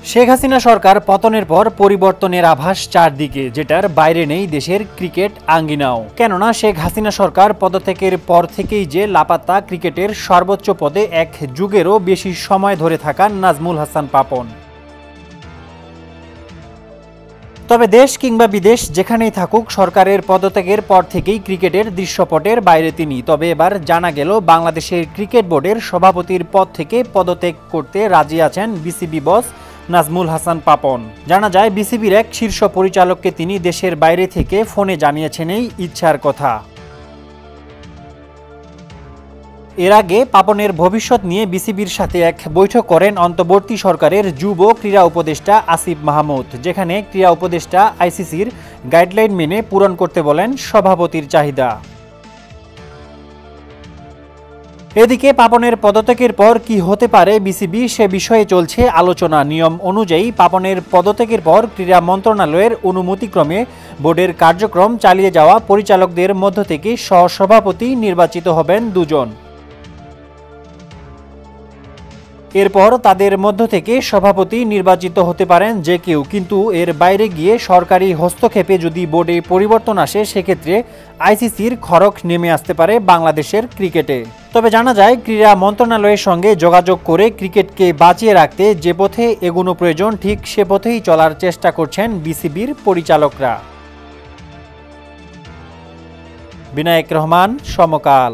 শেখ হাসিনা সরকার পতনের পর পরিবর্তনের আভাস চারদিকে, যেটার বাইরে নেই দেশের ক্রিকেট আঙ্গিনাও। কেননা শেখ হাসিনা সরকার পদত্যাগের পর থেকেই যে লাপাত্তা ক্রিকেটের সর্বোচ্চ পদে এক যুগেরও বেশি সময় ধরে থাকা নাজমুল হাসান পাপন। তবে দেশ কিংবা বিদেশ যেখানেই থাকুক, সরকারের পদত্যাগের পর থেকেই ক্রিকেটের দৃশ্যপটের বাইরে তিনি। তবে এবার জানা গেল বাংলাদেশের ক্রিকেট বোর্ডের সভাপতির পদ থেকে পদত্যাগ করতে রাজি আছেন বিসিবি বস নাজমুল হাসান পাপন। জানা যায় বিসিবির এক শীর্ষ পরিচালককে তিনি দেশের বাইরে থেকে ফোনে জানিয়েছেন এই ইচ্ছার কথা। এর আগে পাপনের ভবিষ্যৎ নিয়ে বিসিবির সাথে এক বৈঠক করেন অন্তর্বর্তী সরকারের যুব ক্রীড়া উপদেষ্টা আসিফ মাহমুদ, যেখানে ক্রীড়া উপদেষ্টা আইসিসির গাইডলাইন মেনে পূরণ করতে বলেন সভাপতির চাহিদা। এদিকে পাপনের পদত্যাগের পর কি হতে পারে বিসিবি, সে বিষয়ে চলছে আলোচনা। নিয়ম অনুযায়ী পাপনের পদত্যাগের পর ক্রীড়া মন্ত্রণালয়ের অনুমতিক্রমে বোর্ডের কার্যক্রম চালিয়ে যাওয়া পরিচালকদের মধ্য থেকে সহসভাপতি নির্বাচিত হবেন দুজন। এরপর তাদের মধ্য থেকে সভাপতি নির্বাচিত হতে পারেন যে কেউ, কিন্তু এর বাইরে গিয়ে সরকারি হস্তক্ষেপে যদি বোর্ডে পরিবর্তন আসে, সেক্ষেত্রে আইসিসির খড়গ নেমে আসতে পারে বাংলাদেশের ক্রিকেটে। তবে জানা যায় ক্রীড়া মন্ত্রণালয়ের সঙ্গে যোগাযোগ করে ক্রিকেটকে বাঁচিয়ে রাখতে যে পথে এগোনো প্রয়োজন, ঠিক সে পথেই চলার চেষ্টা করছেন বিসিবির পরিচালকরা। বিনায়ক রহমান, সমকাল।